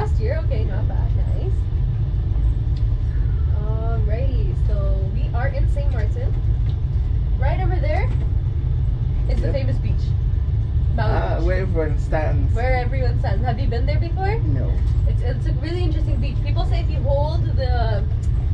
last year. Okay, not bad. Nice. Alrighty, so we are in St. Martin. Right over there is the famous beach. Mountain Beach. Where everyone stands. Where everyone stands. Have you been there before? No. It's a really interesting beach. People say if you hold the,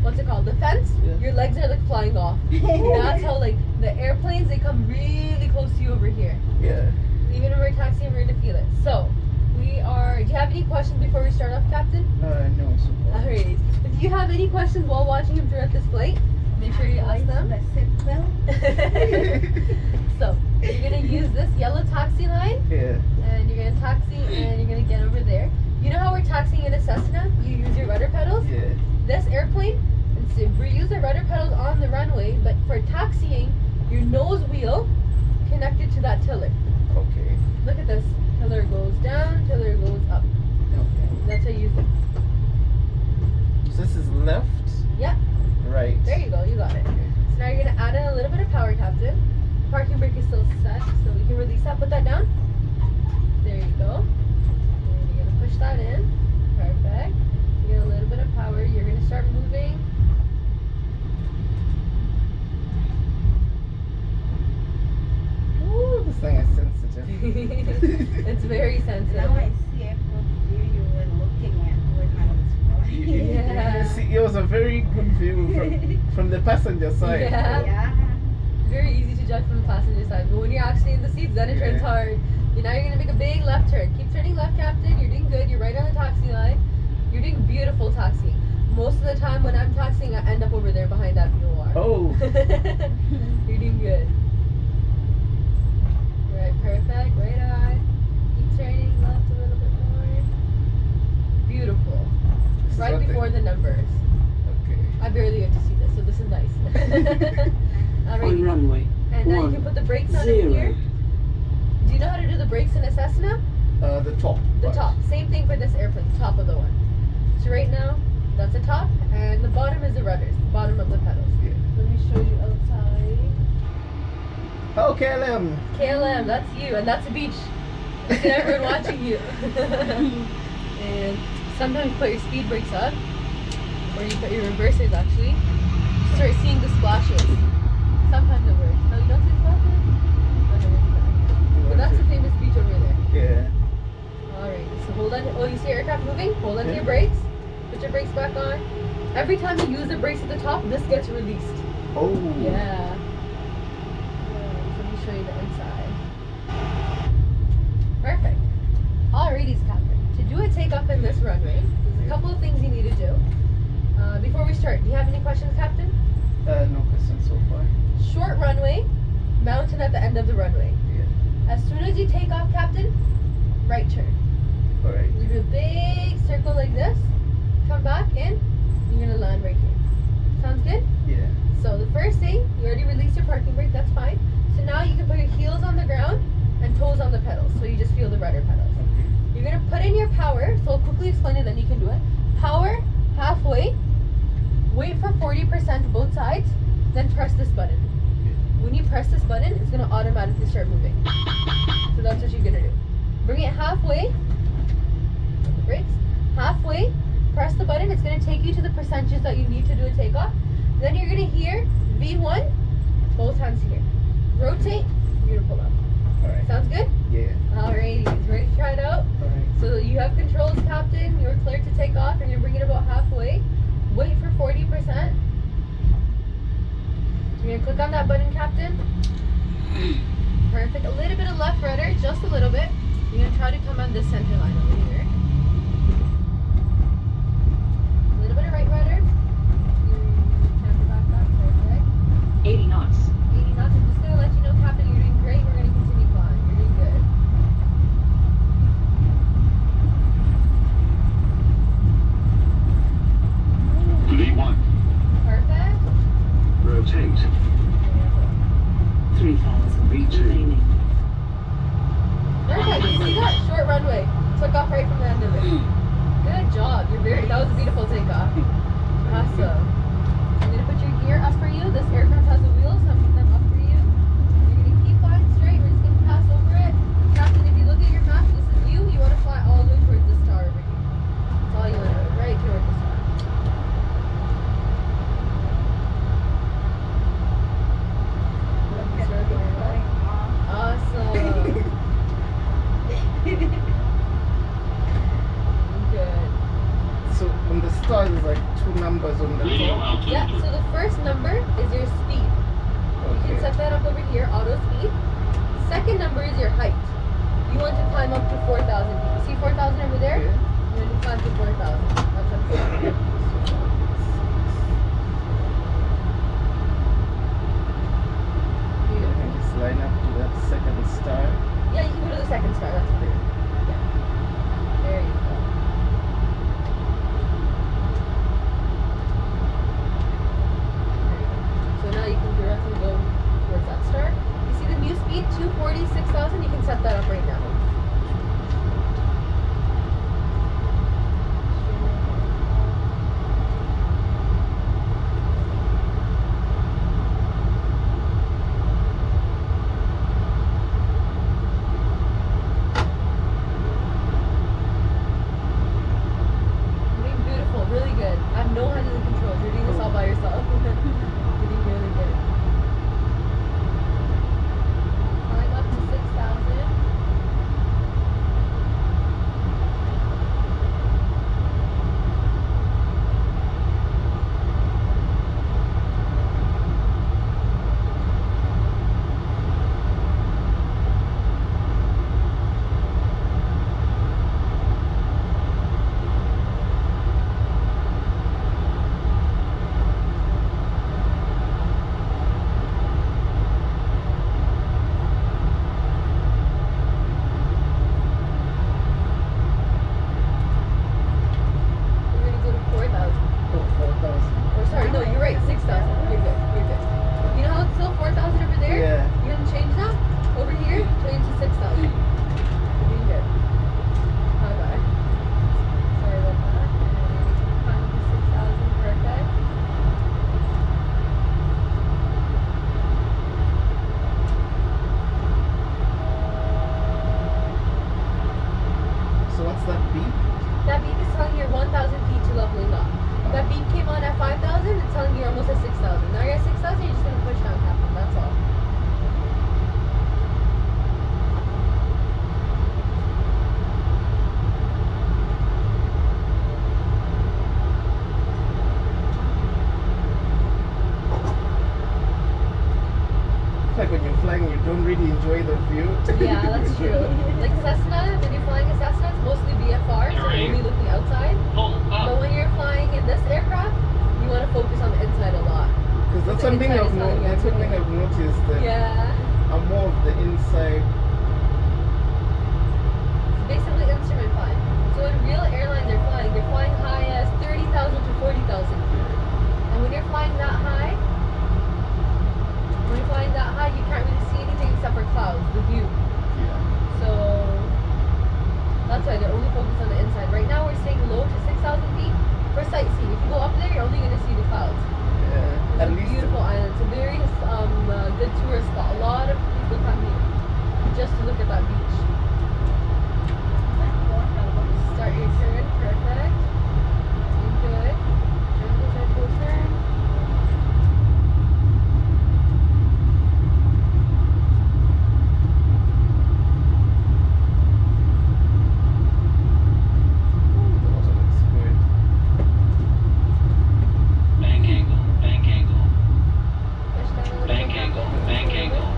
what's it called, the fence, Yeah. your legs are like flying off. That's how like the airplanes, they come really close to you over here. Yeah. Even when we're taxiing, we're gonna feel it. So we are. Do you have any questions before we start off, Captain? No, so far. Alright. If you have any questions while watching him throughout this flight, make sure you ask them. So you're gonna use this yellow taxi line, Yeah. and you're gonna taxi, and you're gonna get over there. You know how we're taxiing in a Cessna? You use your rudder pedals. Yeah. This airplane, we use the rudder pedals on the runway, but for taxiing, your nose wheel connected to that tiller. Okay. Look at this. Tiller goes down, tiller goes up. Okay. That's how you use it. So this is left. Yeah. Right. There you go. You got it. So now you're gonna add in a little bit of power, Captain. Parking brake is still set, so we can release that. Put that down. There you go. And you're gonna push that in. Perfect. You get a little bit of power. You're gonna start moving. Ooh, this thing is sensitive. It's very sensitive. Now I see airport view you were looking at when I was flying. Yeah. See, it was a very good view from the passenger side. Yeah. Yeah. Very easy to judge from the passenger side, but when you're actually in the seats, then it turns Yeah. hard. Now you're gonna make a big left turn. Keep turning left, Captain. You're doing good. You're right on the taxi line. You're doing beautiful taxiing. Most of the time when I'm taxiing, I end up over there behind that VOR. Oh. You're doing good. Right, perfect. Right eye. Keep turning left a little bit more. Beautiful. This is Right what they- before the numbers. Okay. I barely get to see this, so this is nice. On Alright. runway. And now you One, can put the brakes on over 0. here. Do you know how to do the brakes in a Cessna? The top. The part. top. Same thing for this airplane, top of the one. So right now, that's the top, and the bottom is the rudders, the bottom of the pedals. Yeah. Let me show you outside. Oh, KLM. KLM, that's you, and that's the beach. Look at everyone watching you. And sometimes you put your speed brakes up, or you put your reversers actually. You start seeing the splashes. Sometimes it works. No, you don't see splashes? Okay, but that's the famous beach over there. Yeah. Alright, so hold on. Oh, you see aircraft moving? Hold on to Yeah. your brakes. Put your brakes back on. Every time you use the brakes at the top, this gets released. Oh. Yeah. So let me show you the inside. Perfect. Alrighty, Captain. To do a takeoff in this runway, there's a couple of things you need to do. Before we start, do you have any questions, Captain? No questions so far. Short runway, mountain at the end of the runway. Yeah. As soon as you take off, Captain, right turn. Alright. You do a big circle like this, come back in, you're gonna land right here. Sounds good? Yeah. So the first thing, you already released your parking brake, that's fine. So now you can put your heels on the ground and toes on the pedals, so you just feel the rudder pedals. Okay. You're gonna put in your power, so I'll quickly explain it, then you can do it. Power, halfway, wait for 40% both sides, then press this button. When you press this button, it's gonna automatically start moving. So that's what you're gonna do. Bring it halfway, on the brakes, halfway, press the button, it's gonna take you to the percentages that you need to do a takeoff. Then you're gonna hear V1, both hands here. Rotate, you're gonna pull up. Alright. Sounds good? Yeah. Alrighty, ready to try it out? Alright. So you have controls, Captain. You're cleared to take off. You're gonna bring it about halfway. Wait for 40%. You're gonna click on that button, Captain. Perfect. A little bit of left rudder, just a little bit. You're gonna try to come on this center line over here. A little bit of right rudder. Camber back up. Perfect. 80 knots. 80 knots. I'm just gonna let you know, Captain, you're doing great. We're gonna continue flying. You're doing good. V1. Perfect. Rotate. 3,000 V2. remaining. Perfect. You see that? Short runway. Took off right from the end of it. Good job. That was a beautiful takeoff. Awesome. I'm gonna put your gear up for you. This aircraft has a wheel, so I'm putting them up for you. You're gonna keep flying straight. We're just gonna pass over it. Captain, if you look at your map, this is you. You want to fly all the way towards the star over here. Good. So on the star there's like two numbers on the Radio top. altitude. Yeah, so the first number is your speed. You can set that up over here, auto speed. Second number is your height. You want to climb up to 4,000 feet. You see 4,000 over there? Okay. You want to climb to 4,000. That's what I'm saying. Beautiful. Just line up to that second star. Yeah, you can go to the second star. That's clear. Yeah. There you go. There you go. So now you can directly go towards that star. You see the new speed, 246,000? You can set that up right now. You're doing beautiful, really good. I have no hands in the controls. You're doing this all by yourself. You're doing really good. Climb up to 6,000. We're gonna go to 4,000. Oh, 4,000. Or sorry, no, you're right, 6,000. You're good. You're good. You know how it's still 4,000 over there? Yeah. You're gonna change that over here, change to 6,000. You're doing good. Bye bye. Sorry about that. And then we can climb to 6,000. Perfect. So what's that beep? That beep is telling you you're 1,000 feet to leveling up. That beep came on at 5,000. It's telling you you're almost at 6,000. Now you're at 6,000. You're just gonna push down Captain. That's all. It's like when you're flying, you don't really enjoy the view. Yeah, that's true. Like Cessna, when you're flying a Cessna, it's mostly VFR, so you're only looking outside. Pull But up. when you're flying in this aircraft, you want to focus on the inside a lot. Because that's The one thing inside I've is telling you that's one thing everything. I've noticed that Yeah. I'm more of the inside. It's basically instrument flying. So when real airlines are flying, they're flying high as 30,000 to 40,000 feet. And when you're flying that high, you can't really see anything except for clouds, the view. Yeah. So that's why they're only focused on the inside. Right now we're staying low to 6,000 feet for sightseeing. If you go up there, you're only going to see the clouds. Yeah. It's At a least beautiful island. It's a very good tourist spot. A lot of people come here just to look at that beach. Start your turn. Perfect. Doing good. Turn to that full turn. the water looks good. Bank angle. Bank angle. Push down a little Bank bit. angle. Bank angle.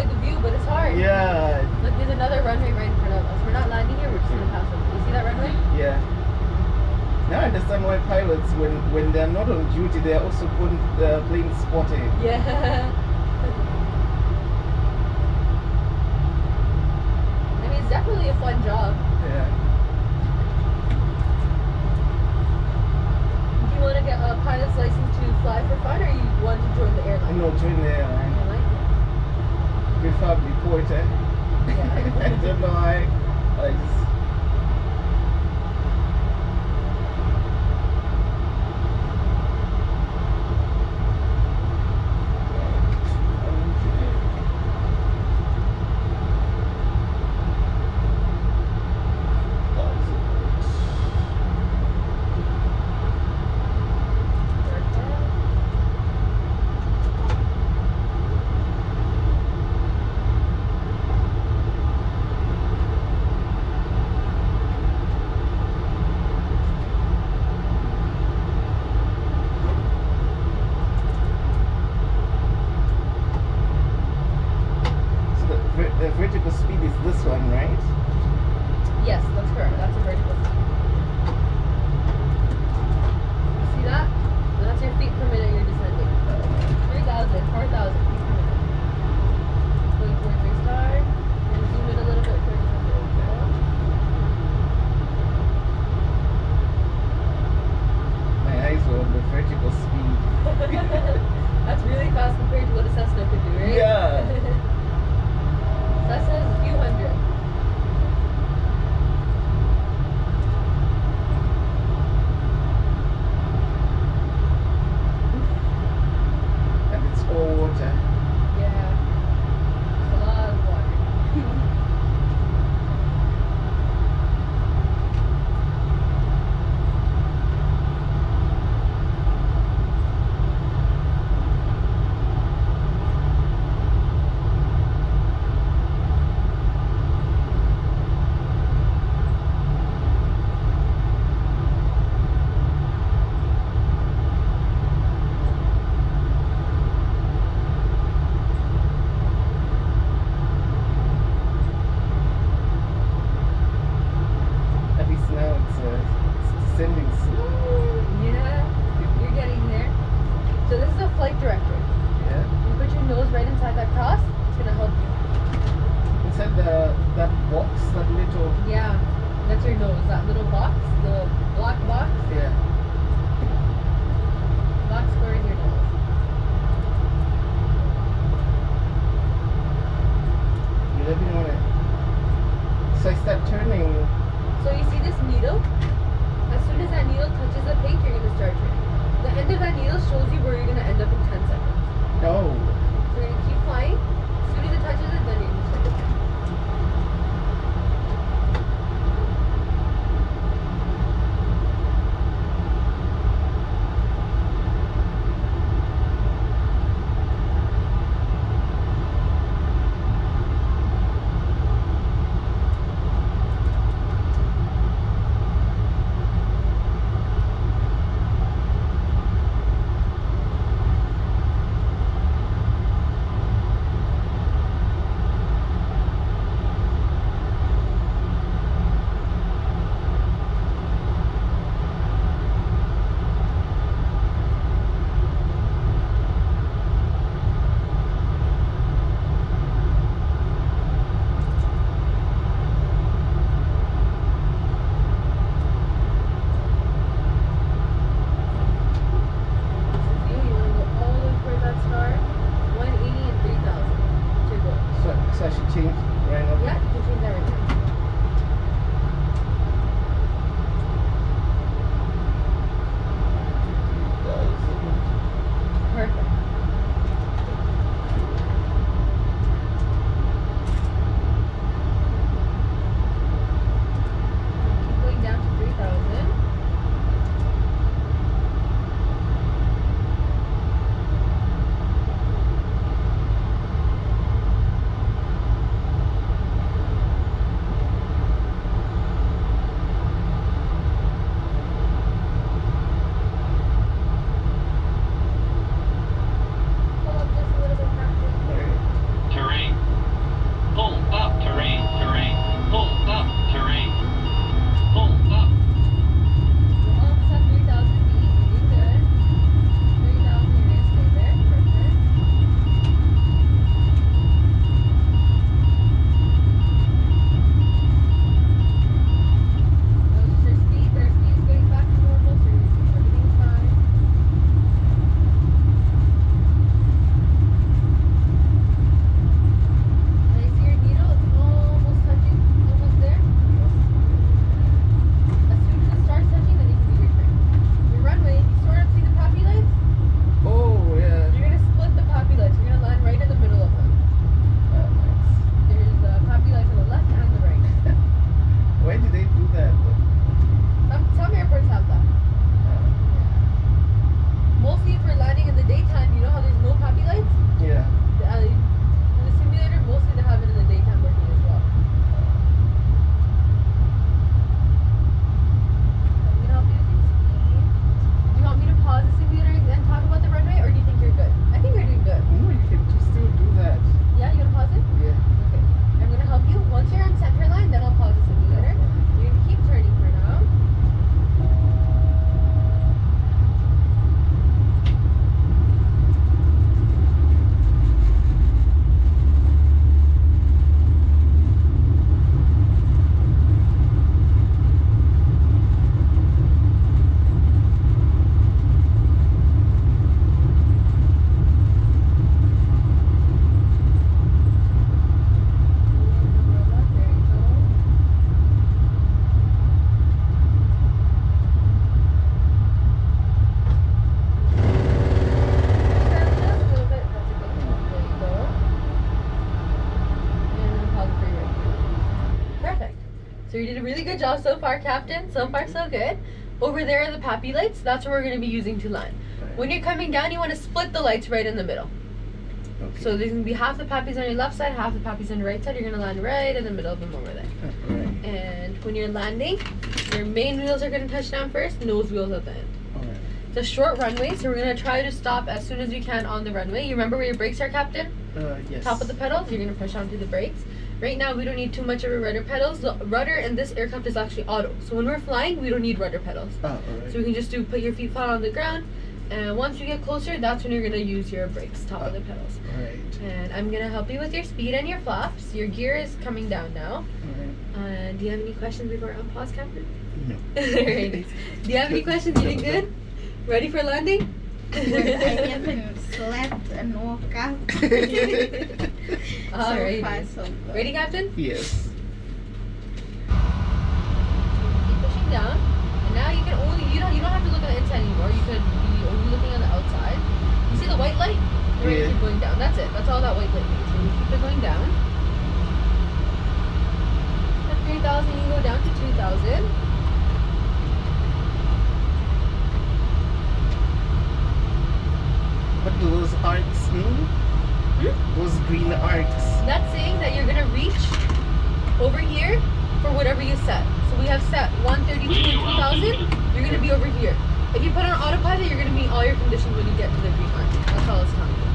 the view, but it's hard. Yeah, Look, there's another runway right in front of us. We're not landing here, we're just gonna pass over. You see that runway? yeah. Now I understand why pilots, when they're not on duty, they're also playing spotting. Yeah. I mean, it's definitely a fun job. Yeah. Do you want to get a pilot's license to fly for fun, or you want to join the airline? I'm not joining the airline. Airline? Preferably porter. Yeah. I don't know why. I just. The vertical speed is this one, right? Yes, that's correct. That's a vertical speed. You see that? So that's your feet per minute you're descending. 3,000, 4,000 feet per minute. Going towards your star. And zoom in a little bit towards the middle. My eyes were on the vertical speed. That's really fast compared to what a Cessna could do, right? Yeah. Cessna's a few hundred. And it's all water. Yeah. It's a lot of water. At least now it's descending slow. Yeah, you're getting there. So this is a flight director. Yeah. You put your nose right inside that cross. It's gonna help you. Inside that box, that little. Yeah, that's your nose. That little box, the black box. Yeah. Box square is your nose. You let me know it. So I start turning. So you see this needle? As soon as that needle touches the paint, you're gonna start turning. The end of that needle shows you where you're gonna end up in 10 seconds. No. So you're gonna keep flying. As soon as it touches it, then you're gonna start turning. So you did a really good job so far, Captain. So far, so good. Over there are the PAPI lights. That's what we're going to be using to land. When you're coming down, you want to split the lights right in the middle. Okay. So there's going to be half the PAPIs on your left side, half the PAPIs on your right side. You're going to land right in the middle of them over there. Alright. And when you're landing, your main wheels are going to touch down first, nose wheels at the end. Alright. It's a short runway, so we're going to try to stop as soon as we can on the runway. You remember where your brakes are, Captain? Yes. Top of the pedals, you're going to push onto the brakes. Right now, we don't need too much of a rudder pedals. The rudder in this aircraft is actually auto. So when we're flying, we don't need rudder pedals. Oh, alright. So we can just put your feet flat on the ground. And once you get closer, that's when you're going to use your brakes, top of the pedals. Alright. And I'm going to help you with your speed and your flaps. Your gear is coming down now. Alright. Do you have any questions before I unpause, Captain? No. Alrighty. Do you have any questions? You did good? Ready for landing? Well, I haven't slept and woke up. Alrighty. So far, so good. Ready, Captain? Yes. Keep pushing down. And now you can only, you don't have to look at the inside anymore. You could be only looking on the outside. You see the white light? You're Yeah. gonna keep going down. That's it. That's all that white light means. So you keep it going down. At 3,000, you go down to 2,000. What do those arcs mean? Those green arcs. That's saying that you're gonna reach over here for whatever you set. So we have set 132 and 2,000. You're gonna be over here. If you put on autopilot, you're gonna meet all your conditions when you get to the green arc. That's all it's telling you.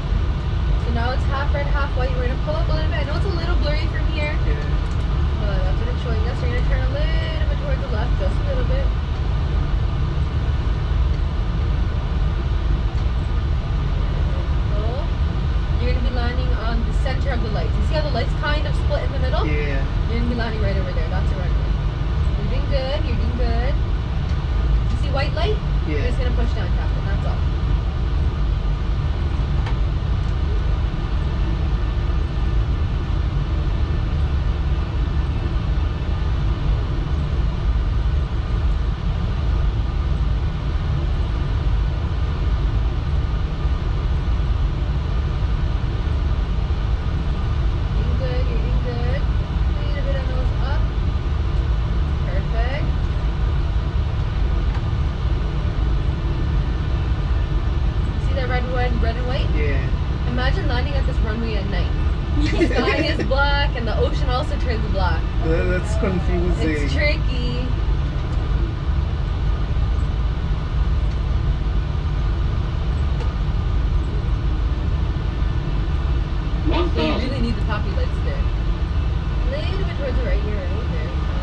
So now it's half red, half white. We're gonna pull up a little bit. I know it's a little blurry from here, Yeah. but that's what it's showing us. We're gonna turn a little bit towards the left, just a little bit. You're going to be landing on the center of the lights. You see how the lights kind of split in the middle? Yeah. You're going to be landing right over there. That's a runway. You're doing good. You're doing good. You see white light? You're Yeah. just going to push down, Captain. That's all. Doing good. You're doing good. A little bit of nose up. Perfect. See that red and white? Yeah. Imagine landing at this runway at night. The sky is black and the ocean also turns black. That's confusing. It's tricky. So you 1,000. really need the poppy lights there. A little bit towards the right here, right? There we go.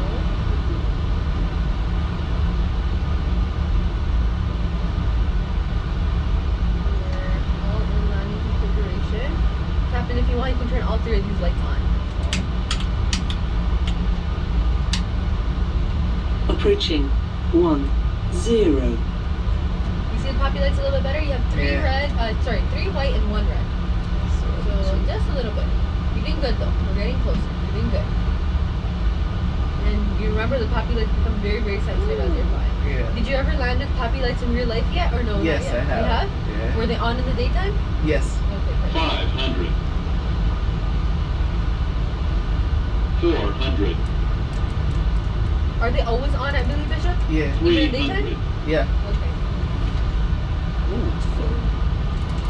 We're all in landing configuration. Captain, if you want, you can turn all three of these lights on. Approaching 1, 0. You see the poppy lights a little bit better? You have three white and one red. So just a little bit. You're doing good though. We're getting closer. You're doing good. And you remember the poppy lights become very, very sensitive as you're flying. Yeah. Did you ever land with poppy lights in real life yet or no? Not Yes, yet? I have. You have? Yeah. Were they on in the daytime? Yes. Okay, perfect. 500. 400. Are they always on at Billy Bishop? Yeah. Even in daytime? 300. Yeah. Okay. Ooh.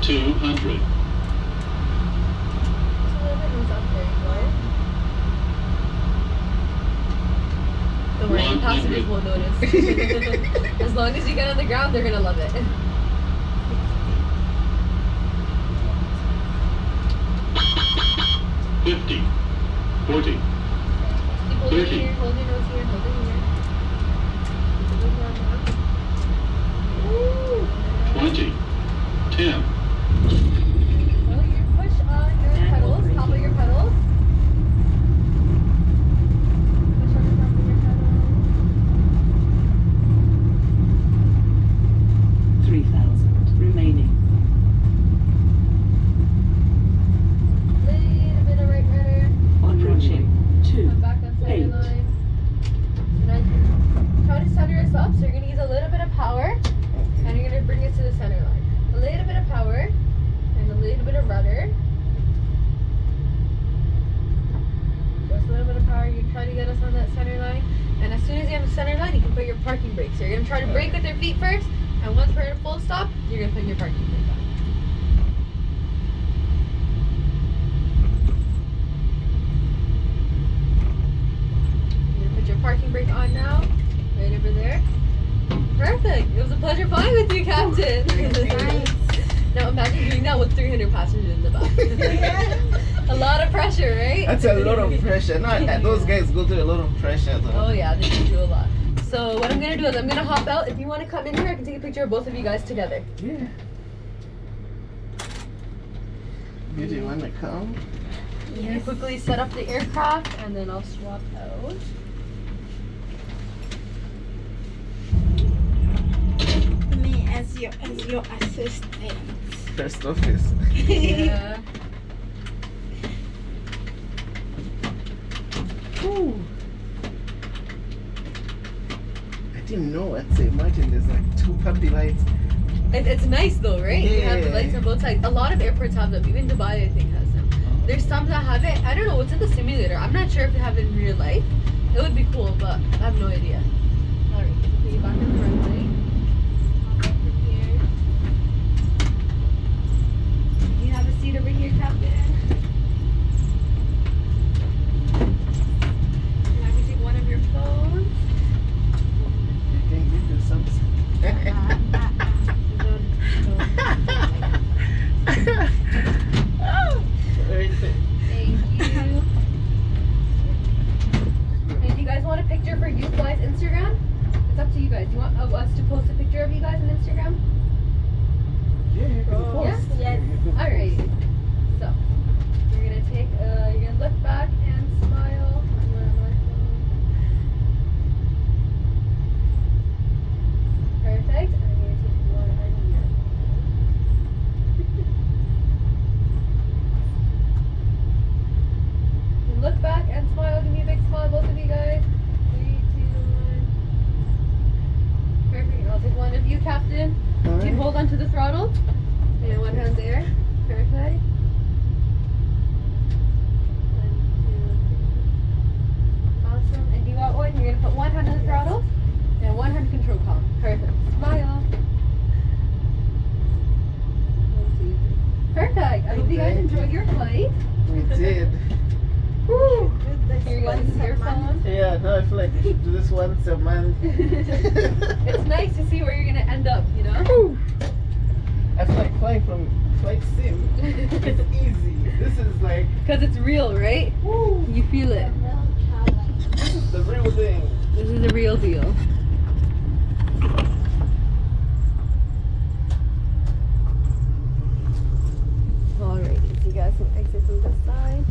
200. Just a little bit nose up. There you go. Don't worry, the 100. passengers won't notice. As long as you get on the ground, they're gonna love it. 50. 40. Keep holding 30. here, hold your nose here, hold it here. Keep it going down now. Woo! 20. 10. Well, you push on your And pedals, over top of here. your pedals. Push on the top of your pedals. 3,000 remaining. Little bit of right rudder. Approaching 2. Come back on center 8. line. So now you try to center us up. So you're gonna use a little bit of power, and you're gonna bring it to the center line. A little bit of power. car, you try to get us on that center line. And as soon as you have the center line, you can put your parking brake. So you're gonna try to brake with your feet first, and once we're at a full stop, you're gonna put your parking brake on. You're gonna put your parking brake on now, right over there. Perfect. It was a pleasure flying with you, Captain. Now imagine doing that with 300 passengers in the back. A lot of pressure, right? That's a lot of pressure. No, those guys go through a lot of pressure. Though. Oh yeah, they do a lot. So what I'm gonna do is I'm gonna hop out. If you want to come in here, I can take a picture of both of you guys together. Yeah. Do you want to come? You can quickly set up the aircraft, and then I'll swap out. Me as your assistant. First office. Yeah. Ooh. I didn't know. I'd say, imagine there's like 2 puppy lights. It's nice though, right? You have the Yeah. lights on both sides. A lot of airports have them. Even Dubai, I think, has them. There's some that have it. I don't know what's in the simulator. I'm not sure if they have it in real life. It would be cool, but I have no idea. Alright, put you back in the runway. Hop over here. You have a seat over here, Captain. And I can take one of your phones. I can give you something. Thank you. And do you guys want a picture for you guys' Instagram? It's up to you guys. Do you want us to post a picture of you guys on Instagram? Yeah, you can Oh, post. yes. You can Alright. post. So you're gonna take you're gonna look back and smile. I'm on my phone. Perfect. And I'm gonna take one right here. And look back and smile. Give me a big smile, both of you guys. 3, 2, 1. Perfect. I'll take one of you, Captain. You can hold onto the throttle. And one hand there. Perfect. 1, 2, 3. Awesome. And do you want one? You're gonna put one hand on the throttle and one hand control column. Perfect. Smile. 1, 2, 3. Perfect. I hope you guys enjoyed your flight. We did. Woo. This Here you go. once This is a your month. phone. Yeah, no, I feel like I should do this once a month. It's nice to see where you're gonna end up, you know? I feel like flying from flight sim. It's easy. This is like, Because it's real, right? woo, You feel it. Real challenge. this is the real thing. This is the real deal. Alrighty, so you guys can exit from this side.